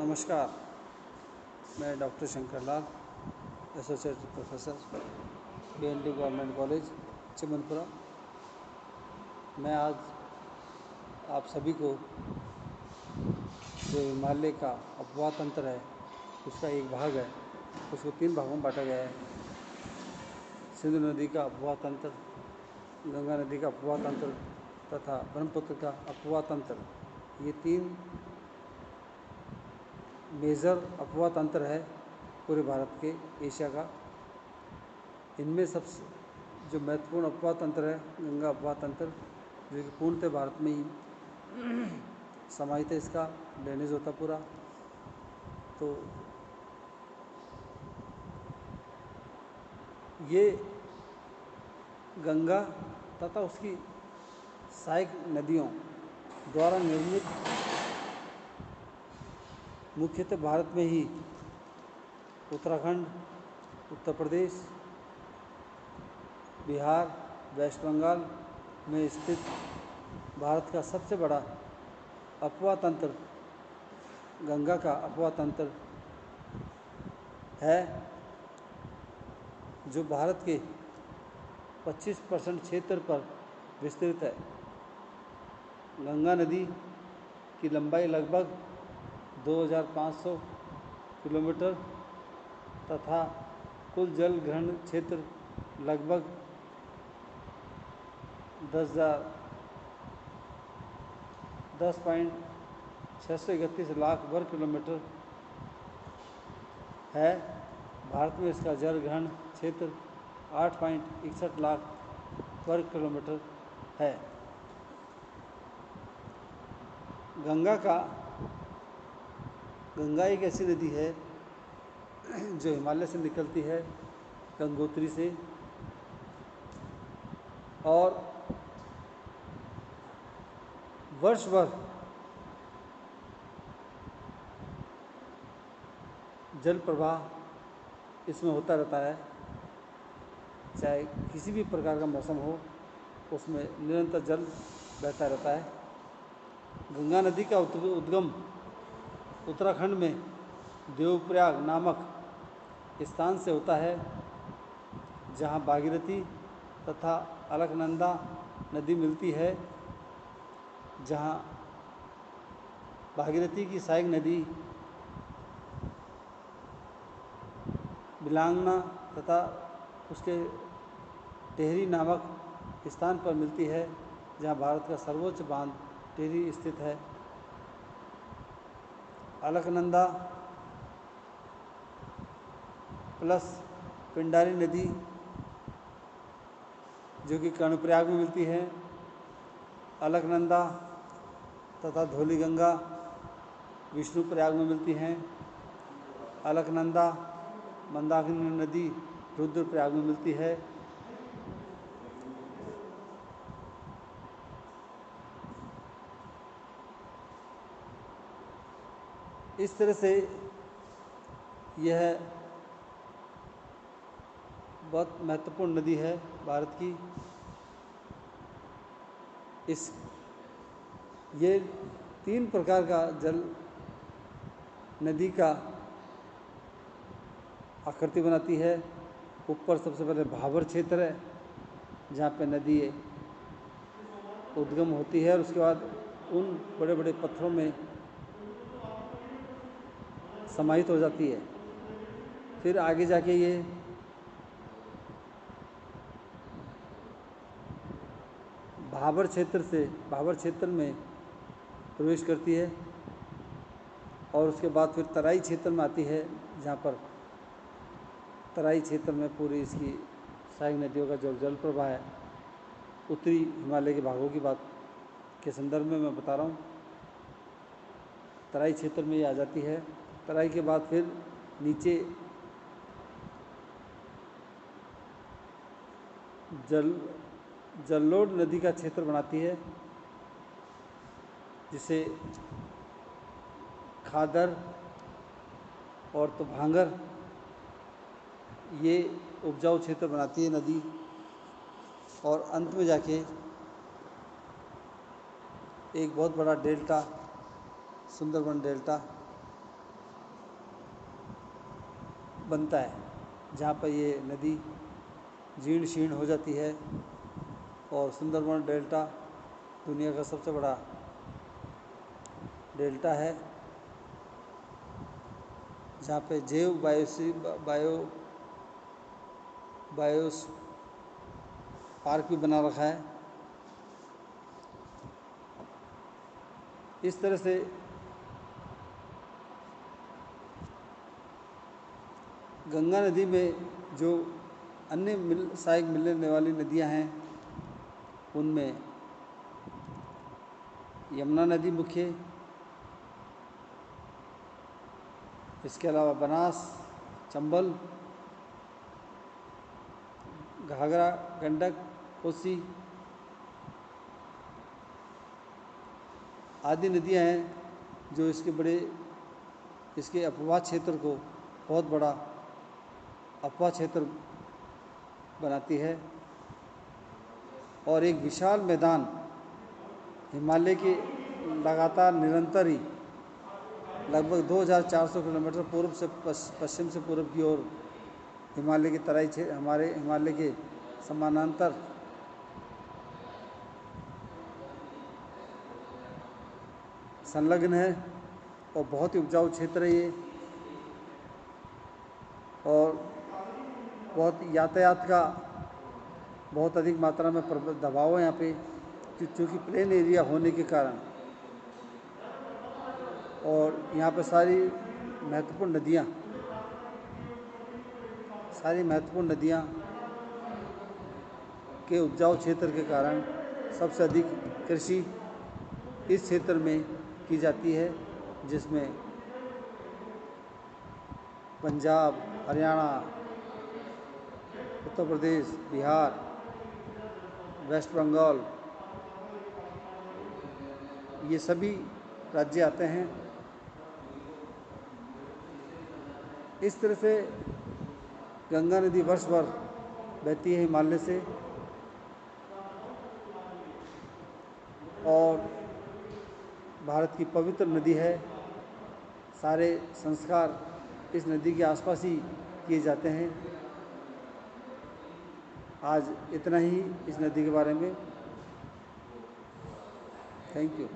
नमस्कार, मैं doctor Shankar Lal, associate professor, BND government college Chimanpura. मैं आज आप सभी को जो हिमालय का अपवाह तंत्र है उसका एक भाग है, उसको 3 भागों में बांटा गया है। सिंधु नदी का अपवाह तंत्र, गंगा नदी का अपवाह तंत्र तथा ब्रह्मपुत्र का अपवाह तंत्र, ये 3 मेजर अपवाह तंत्र है पूरे भारत के, एशिया का। इनमें सबसे जो महत्वपूर्ण अपवाह तंत्र है गंगा अपवाह तंत्र, जो कि पूर्णतः भारत में ही समाहित है। इसका ड्रेनेज होता पूरा। तो ये गंगा तथा उसकी सहायक नदियों द्वारा निर्मित मुख्यतः भारत में ही उत्तराखंड, उत्तर प्रदेश, बिहार, वेस्ट बंगाल में स्थित भारत का सबसे बड़ा अपवाह तंत्र गंगा का अपवाह तंत्र है, जो भारत के 25% क्षेत्र पर विस्तृत है। गंगा नदी की लंबाई लगभग 2500 किलोमीटर तथा कुल जल ग्रहण क्षेत्र लगभग 10.631 लाख वर्ग किलोमीटर है। भारत में इसका जल ग्रहण क्षेत्र 8.61 लाख वर्ग किलोमीटर है। गंगा एक ऐसी नदी है जो हिमालय से निकलती है, गंगोत्री से, और वर्ष भर जल प्रवाह इसमें होता रहता है। चाहे किसी भी प्रकार का मौसम हो, उसमें निरंतर जल बहता रहता है। गंगा नदी का उद्गम उत्तराखंड में देवप्रयाग नामक स्थान से होता है, जहाँ भागीरथी तथा अलकनंदा नदी मिलती है। जहाँ भागीरथी की सहायक नदी बिलांगना तथा उसके टेहरी नामक स्थान पर मिलती है, जहाँ भारत का सर्वोच्च बांध टेहरी स्थित है। अलकनंदा प्लस पिंडारी नदी जो कि कर्णप्रयाग में मिलती है। अलकनंदा तथा धौलीगंगा विष्णुप्रयाग में मिलती हैं। अलकनंदा मंदाकिनी नदी रुद्रप्रयाग में मिलती है। इस तरह से यह बहुत महत्वपूर्ण नदी है भारत की। ये 3 प्रकार का जल नदी का आकृति बनाती है। ऊपर सबसे पहले भाबर क्षेत्र है, जहाँ पे नदी उद्गम होती है, और उसके बाद उन बड़े बड़े पत्थरों में समाहित हो जाती है। फिर आगे जाके ये भाबर क्षेत्र में प्रवेश करती है, और उसके बाद फिर तराई क्षेत्र में आती है, जहाँ पर तराई क्षेत्र में पूरी इसकी सहायक नदियों का जो जल प्रवाह है, उत्तरी हिमालय के भागों की बात के संदर्भ में मैं बता रहा हूँ। तराई क्षेत्र में ये आ जाती है। तराई के बाद फिर नीचे जल्लोढ़ नदी का क्षेत्र बनाती है, जिसे खादर और तो भांगर ये उपजाऊ क्षेत्र बनाती है नदी। और अंत में जाके एक बहुत बड़ा डेल्टा, सुंदरबन डेल्टा बनता है, जहाँ पर ये नदी जीर्ण शीर्ण हो जाती है। और सुंदरबन डेल्टा दुनिया का सबसे बड़ा डेल्टा है, जहाँ पे जैव बायोस पार्क भी बना रखा है। इस तरह से गंगा नदी में जो अन्य सहायक मिलने वाली नदियां हैं, उनमें यमुना नदी मुख्य, इसके अलावा बनास, चंबल, घाघरा, गंडक, कोसी आदि नदियां हैं जो इसके अपवाह क्षेत्र को बहुत बड़ा अपवाह क्षेत्र बनाती है। और एक विशाल मैदान हिमालय के लगातार निरंतर ही लगभग 2400 किलोमीटर पूर्व से पश्चिम से पूर्व की ओर हिमालय की तराई क्षेत्र, हमारे हिमालय के समानांतर संलग्न है और बहुत ही उपजाऊ क्षेत्र है ये। और बहुत यातायात का बहुत अधिक मात्रा में दबाव है यहाँ पे, क्योंकि प्लेन एरिया होने के कारण। और यहाँ पे सारी महत्वपूर्ण नदियाँ के उपजाऊ क्षेत्र के कारण सबसे अधिक कृषि इस क्षेत्र में की जाती है, जिसमें पंजाब, हरियाणा, उत्तर प्रदेश, बिहार, वेस्ट बंगाल, ये सभी राज्य आते हैं। इस तरह से गंगा नदी वर्ष भर बहती है हिमालय से, और भारत की पवित्र नदी है। सारे संस्कार इस नदी के आसपास ही किए जाते हैं। आज इतना ही इस नदी के बारे में। Thank you.